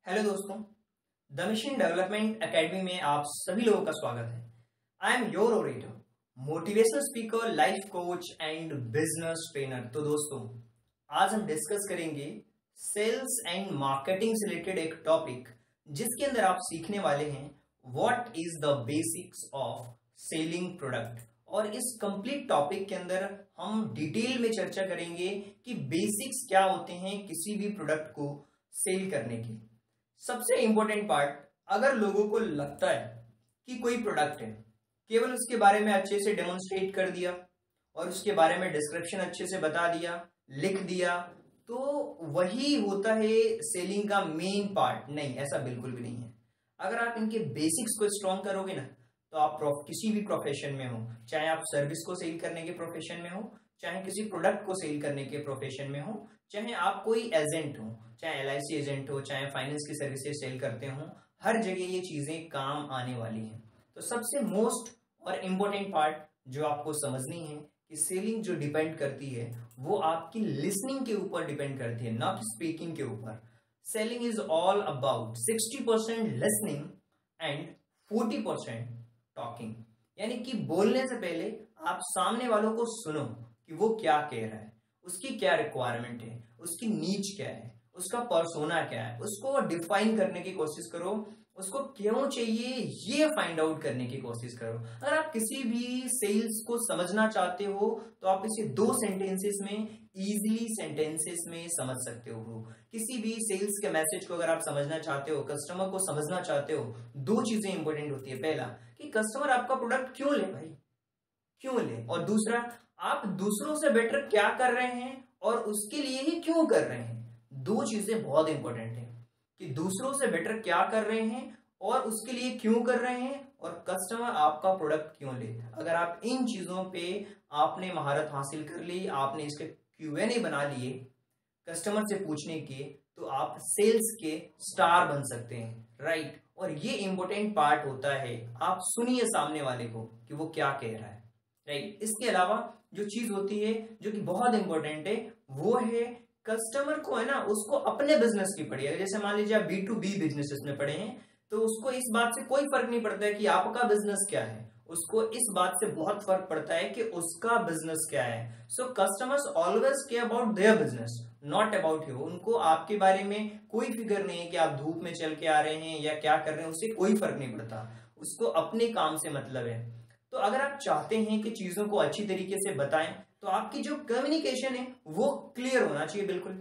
Hello दोस्तों, the mission development academy में आप सभी लोगों का स्वागत है। I am your orator, motivational speaker, life coach and business trainer. तो दोस्तों, आज हम डिस्कस करेंगे सेल्स एंड मार्केटिंग से रिलेटेड एक टॉपिक जिसके अंदर आप सीखने वाले हैं what is the basics of selling product. और इस कंप्लीट टॉपिक के अंदर हम डिटेल में चर्चा करेंगे कि बेसिक्स क्या होते हैं किसी भी प्रोडक्ट को सेल करने के। सबसे इंपॉर्टेंट पार्ट, अगर लोगों को लगता है कि कोई प्रोडक्ट है, केवल उसके बारे में अच्छे से डेमोन्स्ट्रेट कर दिया और उसके बारे में डिस्क्रिप्शन अच्छे से बता दिया, लिख दिया, तो वही होता है सेलिंग का मेन पार्ट। नहीं, ऐसा बिल्कुल भी नहीं है। अगर आप इनके बेसिक्स को स्ट्रॉन्ग करोगे ना, तो आप किसी भी प्रोफेशन में हो, चाहे आप सर्विस को सेल करने के प्रोफेशन में हो, चाहे किसी प्रोडक्ट को सेल करने के प्रोफेशन में हो, चाहे आप कोई एजेंट हो, चाहे LIC एजेंट हो, चाहे फाइनेंस की सर्विसेज सेल करते हो, हर जगह ये चीजें काम आने वाली हैं। तो सबसे मोस्ट और इम्पोर्टेंट पार्ट जो आपको समझनी है कि सेलिंग जो डिपेंड करती है वो आपकी लिसनिंग के ऊपर डिपेंड करती है, नॉट स्पीकिंग के ऊपर। Selling is all about 60% listening and 40% talking. यानी कि बोलने से पहले आप सामने वालों को सुनो कि वो क्या कह रहा है, उसकी क्या रिक्वायरमेंट है, उसकी नीड क्या है, उसका पर्सोना क्या है, उसको डिफाइन करने की कोशिश करो, उसको क्यों चाहिए ये फाइंड आउट करने की कोशिश करो। अगर आप किसी भी सेल्स को समझना चाहते हो तो आप इसे 2 सेंटेंसेस में, इजीली सेंटेंसेस में समझ सकते हो। किसी भी सेल्स के मैसेज को अगर आप समझना चाहते हो, कस्टमर को समझना चाहते हो, 2 चीजें इंपॉर्टेंट होती है। पहला कि कस्टमर आपका प्रोडक्ट क्यों ले भाई, क्यों ले, और दूसरा आप दूसरों से बेटर क्या कर रहे हैं और उसके लिए ही क्यों कर रहे हैं। 2 चीजें बहुत इंपॉर्टेंट है कि दूसरों से बेटर क्या कर रहे हैं और उसके लिए क्यों कर रहे हैं, और कस्टमर आपका प्रोडक्ट क्यों ले। अगर आप इन चीजों पे आपने महारत हासिल कर ली, आपने इसके Q&A बना लिए कस्टमर से पूछने के, तो आप सेल्स के स्टार बन सकते हैं, राइट। और ये इंपॉर्टेंट पार्ट होता है, आप सुनिए सामने वाले को कि वो क्या कह रहा है, राइट। इसके अलावा जो चीज होती है जो कि बहुत इंपॉर्टेंट है वो है कस्टमर को, है ना, उसको अपने बिजनेस की पड़ी है। जैसे मान लीजिए आप B2B बिजनेस में पड़े हैं, तो उसको इस बात से कोई फर्क नहीं पड़ता है कि आपका बिजनेस क्या है, उसको इस बात से बहुत फर्क पड़ता है कि उसका बिजनेस क्या है। सो customers always care about their business, not about you. उनको आपके बारे में कोई फिक्र नहीं है कि आप धूप में चल के आ रहे हैं या क्या कर रहे हैं, उससे कोई फर्क नहीं पड़ता, उसको अपने काम से मतलब है। तो अगर आप चाहते हैं कि चीजों को अच्छी तरीके से बताएं, तो आपकी जो कम्युनिकेशन है वो क्लियर होना चाहिए, बिल्कुल।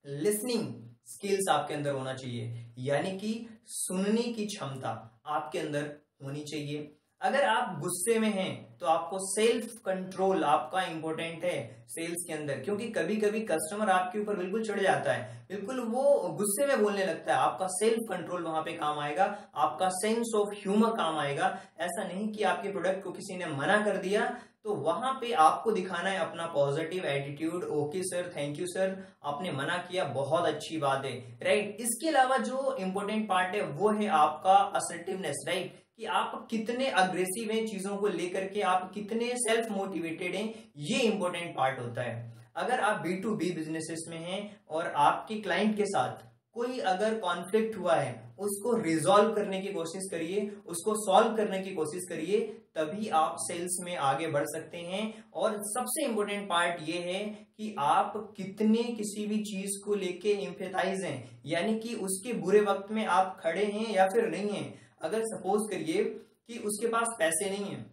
लिसनिंग स्किल्स आपके अंदर होना चाहिए, यानी कि सुनने की क्षमता आपके अंदर होनी चाहिए। अगर आप गुस्से में हैं तो आपको सेल्फ कंट्रोल आपका इंपॉर्टेंट है सेल्स के अंदर, क्योंकि कभी कभी कस्टमर आपके ऊपर बिल्कुल चढ़ जाता है, बिल्कुल वो गुस्से में बोलने लगता है। आपका सेल्फ कंट्रोल वहां पे काम आएगा, आपका सेंस ऑफ ह्यूमर काम आएगा। ऐसा नहीं कि आपके प्रोडक्ट को किसी ने मना कर दिया तो वहां पे आपको दिखाना है अपना positive attitude, okay sir, thank you sir, आपने मना किया, बहुत अच्छी बात है, राइट। इसके अलावा जो इंपॉर्टेंट पार्ट है वो है आपका असर्टिवनेस, राइट, कि आप कितने अग्रेसिव हैं चीजों को लेकर के, आप कितने सेल्फ मोटिवेटेड हैं, ये इंपॉर्टेंट पार्ट होता है। अगर आप B2B बिजनेसेस में हैं और आपके क्लाइंट के साथ कोई अगर कॉन्फ्लिक्ट हुआ है, उसको रिजॉल्व करने की कोशिश करिए, उसको सॉल्व करने की कोशिश करिए, तभी आप सेल्स में आगे बढ़ सकते हैं। और सबसे इंपॉर्टेंट पार्ट ये है कि आप कितने किसी भी चीज को लेके एम्पैथाइज हैं, यानी कि उसके बुरे वक्त में आप खड़े हैं या फिर नहीं हैं। अगर सपोज करिए कि उसके पास पैसे नहीं है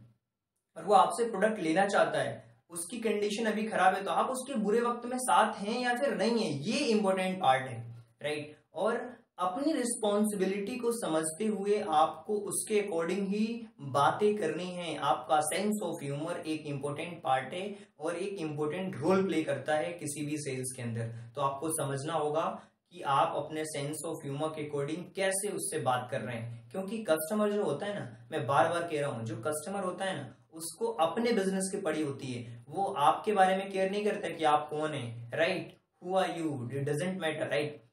और वो आपसे प्रोडक्ट लेना चाहता है, उसकी कंडीशन अभी खराब है, तो आप उसके बुरे वक्त में साथ हैं या फिर नहीं है, ये इंपॉर्टेंट पार्ट है, राइट। और अपनी रिस्पॉन्सिबिलिटी को समझते हुए आपको उसके अकॉर्डिंग ही बातें करनी है। आपका सेंस ऑफ ह्यूमर एक इंपॉर्टेंट पार्ट है और एक इंपॉर्टेंट रोल प्ले करता है किसी भी सेल्स के अंदर। तो आपको समझना होगा कि आप अपने सेंस ऑफ ह्यूमर के अकॉर्डिंग कैसे उससे बात कर रहे हैं, क्योंकि कस्टमर जो होता है ना, मैं बार बार कह रहा हूं, जो कस्टमर होता है ना, उसको अपने बिजनेस की पड़ी होती है, वो आपके बारे में केयर नहीं करता कि आप कौन है, right, who are you, it doesn't matter, right.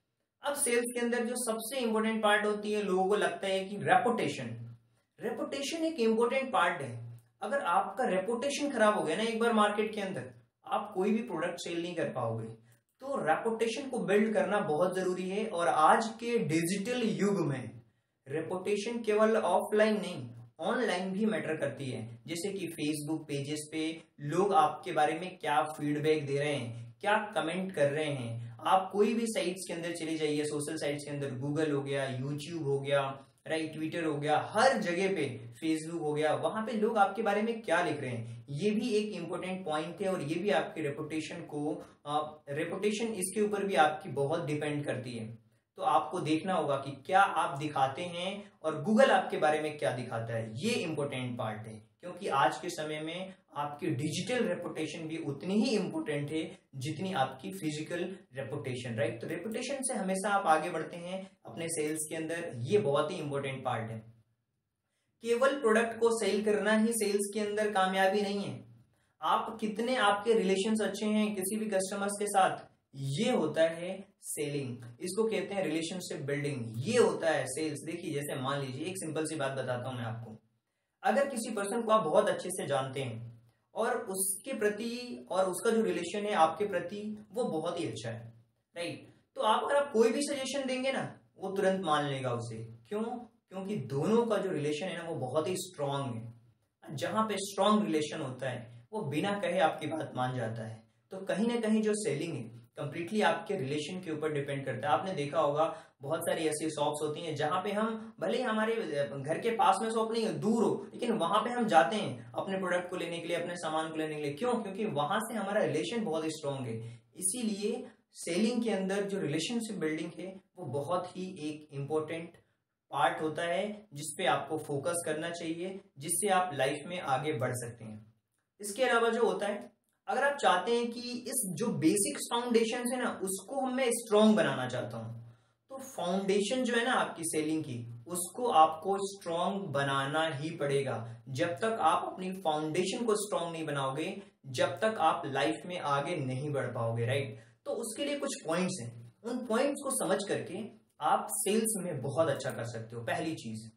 अब सेल्स के अंदर जो सबसे इंपॉर्टेंट पार्ट होती है, लोगों को लगता है कि रेपुटेशन, रेपुटेशन एक इंपॉर्टेंट पार्ट है। अगर आपका रेपुटेशन खराब हो गया ना एक बार मार्केट के अंदर, आप कोई भी प्रोडक्ट सेल नहीं कर पाओगे। तो रेपुटेशन को बिल्ड करना बहुत जरूरी है और आज के डिजिटल युग में रेपुटेशन केवल ऑफलाइन नहीं ऑनलाइन भी मैटर करती है। जैसे कि फेसबुक पेजेस पे लोग आपके बारे में क्या फीडबैक दे रहे हैं, क्या कमेंट कर रहे हैं। आप कोई भी साइट्स के अंदर चले जाइए, सोशल साइट्स के अंदर, गूगल हो गया, यूट्यूब हो गया, राइट, ट्विटर हो गया, हर जगह पे, फेसबुक हो गया, वहां पे लोग आपके बारे में क्या लिख रहे हैं, ये भी एक इंपॉर्टेंट पॉइंट है। और ये भी आपके रेपुटेशन इसके ऊपर भी आपकी बहुत डिपेंड करती है। तो आपको देखना होगा कि क्या आप दिखाते हैं और गूगल आपके बारे में क्या दिखाता है, ये इंपॉर्टेंट पार्ट है। क्योंकि आज के समय में आपकी डिजिटल रेपुटेशन भी उतनी ही इंपॉर्टेंट है जितनी आपकी फिजिकल रेपुटेशन, राइट। तो रेपुटेशन से हमेशा आप आगे बढ़ते हैं अपने सेल्स के अंदर, ये बहुत ही इंपॉर्टेंट पार्ट है। केवल प्रोडक्ट को सेल करना ही सेल्स के अंदर कामयाबी नहीं है। आप कितने आपके रिलेशंस अच्छे हैं किसी भी कस्टमर्स के साथ, ये होता है सेलिंग। इसको कहते हैं रिलेशनशिप बिल्डिंग, ये होता है सेल्स। देखिए जैसे मान लीजिए, एक सिंपल सी बात बताता हूं मैं आपको। अगर किसी पर्सन को आप बहुत अच्छे से जानते हैं और उसके प्रति और उसका जो रिलेशन है आपके प्रति वो बहुत ही अच्छा है, राइट, तो अगर आप कोई भी सजेशन देंगे ना, वो तुरंत मान लेगा उसे। क्यों? क्योंकि दोनों का जो रिलेशन है ना वो बहुत ही स्ट्रांग है। जहां पे स्ट्रांग रिलेशन होता है वो बिना कहे आपकी बात मान जाता है। तो कहीं ना कहीं जो सेलिंग है कंप्लीटली आपके रिलेशन के ऊपर डिपेंड करता है। आपने देखा होगा बहुत सारी ऐसी शॉप्स होती हैं जहां पे हम, भले ही हमारे घर के पास में शॉप नहीं है, दूर हो, लेकिन वहां पे हम जाते हैं अपने प्रोडक्ट को लेने के लिए, अपने सामान को लेने के लिए। क्यों? क्योंकि वहां से हमारा रिलेशन बहुत ही स्ट्रांग है। इसीलिए सेलिंग के अंदर जो रिलेशनशिप बिल्डिंग है वो बहुत ही एक इंपॉर्टेंट पार्ट होता है जिसपे आपको फोकस करना चाहिए, जिससे आप लाइफ में आगे बढ़ सकते हैं। इसके अलावा जो होता है, अगर आप चाहते हैं कि इस जो बेसिक फाउंडेशन है ना उसको मैं स्ट्रॉन्ग बनाना चाहता हूं, तो फाउंडेशन जो है ना आपकी सेलिंग की, उसको आपको स्ट्रॉन्ग बनाना ही पड़ेगा। जब तक आप अपनी फाउंडेशन को स्ट्रॉन्ग नहीं बनाओगे, जब तक आप लाइफ में आगे नहीं बढ़ पाओगे, राइट। तो उसके लिए कुछ पॉइंट्स हैं, उन पॉइंट्स को समझ करके आप सेल्स में बहुत अच्छा कर सकते हो। पहली चीज,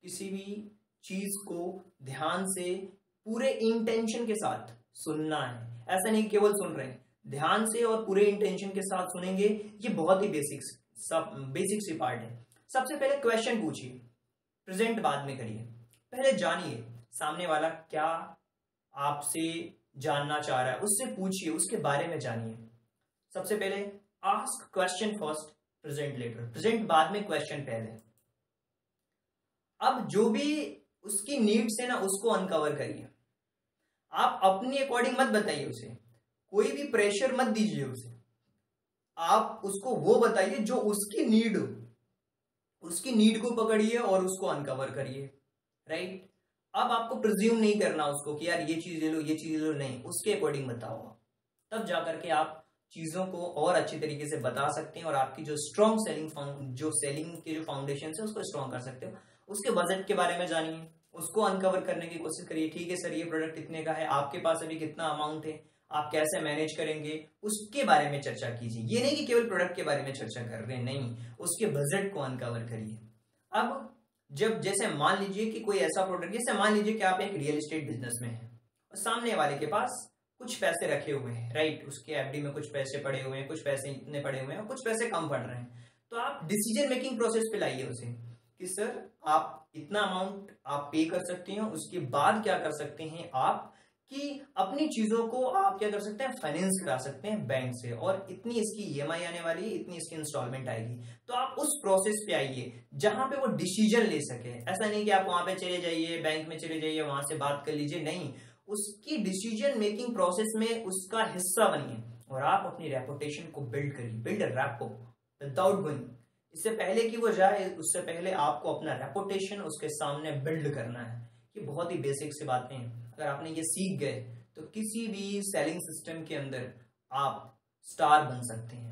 किसी भी चीज को ध्यान से पूरे इंटेंशन के साथ सुनना है। ऐसा नहीं केवल सुन रहे हैं, ध्यान से और पूरे इंटेंशन के साथ सुनेंगे। ये बहुत ही बेसिक सी पार्ट है। सबसे पहले क्वेश्चन पूछिए, प्रेजेंट बाद में करिए। पहले जानिए सामने वाला क्या आपसे जानना चाह रहा है, उससे पूछिए, उसके बारे में जानिए। सबसे पहले ask question first, present letter. Present बाद में, क्वेश्चन पहले। अब जो भी उसकी नीड्स है ना उसको अनकवर करिए। आप अपनी अकॉर्डिंग मत बताइए उसे, कोई भी प्रेशर मत दीजिए उसे। आप उसको वो बताइए जो उसकी नीड हो, उसकी नीड को पकड़िए और उसको अनकवर करिए, राइट। अब आपको प्रिज्यूम नहीं करना उसको कि यार ये चीज ले लो, ये चीज ले लो, नहीं, उसके अकॉर्डिंग बताओ। तब जाकर के आप चीजों को और अच्छी तरीके से बता सकते हैं और आपकी जो स्ट्रॉन्ग सेलिंग के जो फाउंडेशन है उसको स्ट्रॉन्ग कर सकते हो। उसके बजट के बारे में जानिए, उसको अनकवर करने की कोशिश करिए। ठीक है सर, ये प्रोडक्ट इतने का है, आपके पास अभी कितना अमाउंट है, आप कैसे मैनेज करेंगे, उसके बारे में चर्चा कीजिए। ये नहीं कि केवल प्रोडक्ट के बारे में चर्चा कर रहे हैं, नहीं, उसके बजट को अनकवर करिए। अब जब जैसे मान लीजिए कि कोई ऐसा प्रोडक्ट, जैसे मान लीजिए कि आप एक रियल एस्टेट बिजनेस में हैं और सामने वाले के पास कुछ पैसे रखे हुए हैं, राइट, उसके एफडी में कुछ पैसे पड़े हुए हैं, कुछ पैसे इतने पड़े हुए हैं और कुछ पैसे कम पड़ रहे हैं। तो आप डिसीजन मेकिंग प्रोसेस पे लाइए उसे कि सर आप इतना अमाउंट आप पे कर सकते हैं, उसके बाद क्या कर सकते हैं आप कि अपनी चीजों को आप क्या कर सकते हैं, फाइनेंस करा सकते हैं बैंक से, और इतनी इसकी ईएमआई आने वाली है, इतनी इसकी इंस्टॉलमेंट आएगी। तो आप उस प्रोसेस पे आइए जहां पे वो डिसीजन ले सके। ऐसा नहीं कि आप वहां पे चले जाइए, बैंक में चले जाइए, वहां से बात कर लीजिए, नहीं, उसकी डिसीजन मेकिंग प्रोसेस में उसका हिस्सा बनिए और आप अपनी रेपुटेशन को बिल्ड करिए। Build a rapport without going, इससे पहले कि वो जाए उससे पहले आपको अपना रेपुटेशन उसके सामने बिल्ड करना है। ये बहुत ही बेसिक सी बातें हैं, अगर आपने ये सीख गए तो किसी भी सेलिंग सिस्टम के अंदर आप स्टार बन सकते हैं।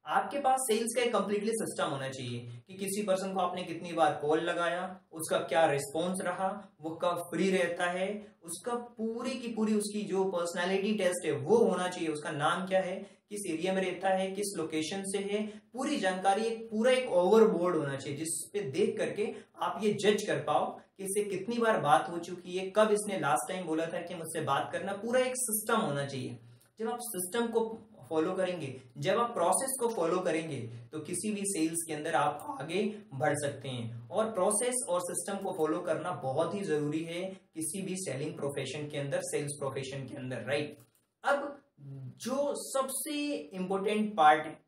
आपके पास सेल्स का एक कंप्लीटली सिस्टम होना चाहिए कि किसी पर्सन को आपने कितनी बार कॉल लगाया, उसका क्या रिस्पॉन्स रहा, वो कब फ्री रहता है, उसका पूरी की पूरी उसकी जो पर्सनालिटी टेस्ट है वो होना चाहिए, उसका नाम क्या है, किस एरिया में रहता है, किस लोकेशन से है, पूरी जानकारी, एक ओवरबोर्ड होना चाहिए जिसपे देख करके आप ये जज कर पाओ कि इससे कितनी बार बात हो चुकी है, कब इसने लास्ट टाइम बोला था कि मुझसे बात करना। पूरा एक सिस्टम होना चाहिए। जब आप सिस्टम को फॉलो करेंगे, जब आप प्रोसेस को फॉलो करेंगे तो किसी भी सेल्स के अंदर आप आगे बढ़ सकते हैं। और प्रोसेस और सिस्टम को फॉलो करना बहुत ही जरूरी है किसी भी सेलिंग प्रोफेशन के अंदर, सेल्स प्रोफेशन के अंदर, राइट। अब जो सबसे इंपॉर्टेंट पार्ट है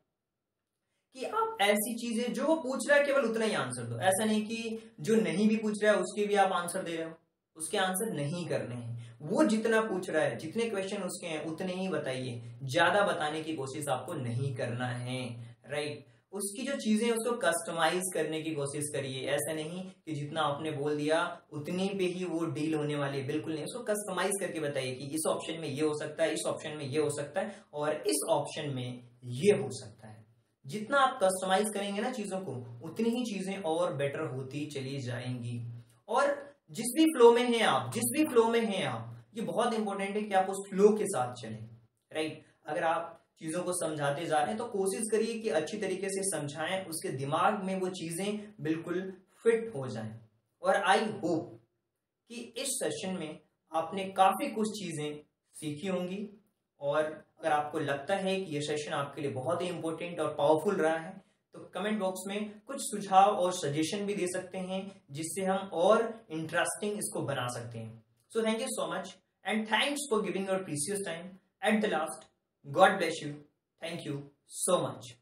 कि आप ऐसी चीजें, जो वो पूछ रहा है केवल उतना ही आंसर दो। ऐसा नहीं कि जो नहीं भी पूछ रहा है उसके भी आप आंसर दे रहे हो, उसके आंसर नहीं करने हैं। वो जितना पूछ रहा है, जितने क्वेश्चन उसके हैं उतने ही बताइए, ज्यादा बताने की कोशिश आपको नहीं करना है, राइट। उसकी जो चीजें उसको कस्टमाइज करने की कोशिश करिए। ऐसा नहीं कि जितना आपने बोल दिया उतनी पे ही वो डील होने वाली है, बिल्कुल नहीं। उसको कस्टमाइज करके बताइए कि इस ऑप्शन में ये हो सकता है, इस ऑप्शन में ये हो सकता है और इस ऑप्शन में ये हो सकता है। जितना आप कस्टमाइज करेंगे ना चीजों को, उतनी ही चीजें और बेटर होती चली जाएंगी। और जिस भी फ्लो में हैं आप, जिस भी फ्लो में हैं आप, ये बहुत इंपॉर्टेंट है कि आप उस फ्लो के साथ चलें, राइट। अगर आप चीजों को समझाते जा रहे हैं तो कोशिश करिए कि अच्छी तरीके से समझाएं, उसके दिमाग में वो चीजें बिल्कुल फिट हो जाएं। और आई होप कि इस सेशन में आपने काफी कुछ चीजें सीखी होंगी। और अगर आपको लगता है कि ये सेशन आपके लिए बहुत ही इंपॉर्टेंट और पावरफुल रहा है तो कमेंट बॉक्स में कुछ सुझाव और सजेशन भी दे सकते हैं, जिससे हम और इंटरेस्टिंग इसको बना सकते हैं। So thank you so much and thanks for giving your precious time at the last. God bless you. Thank you so much.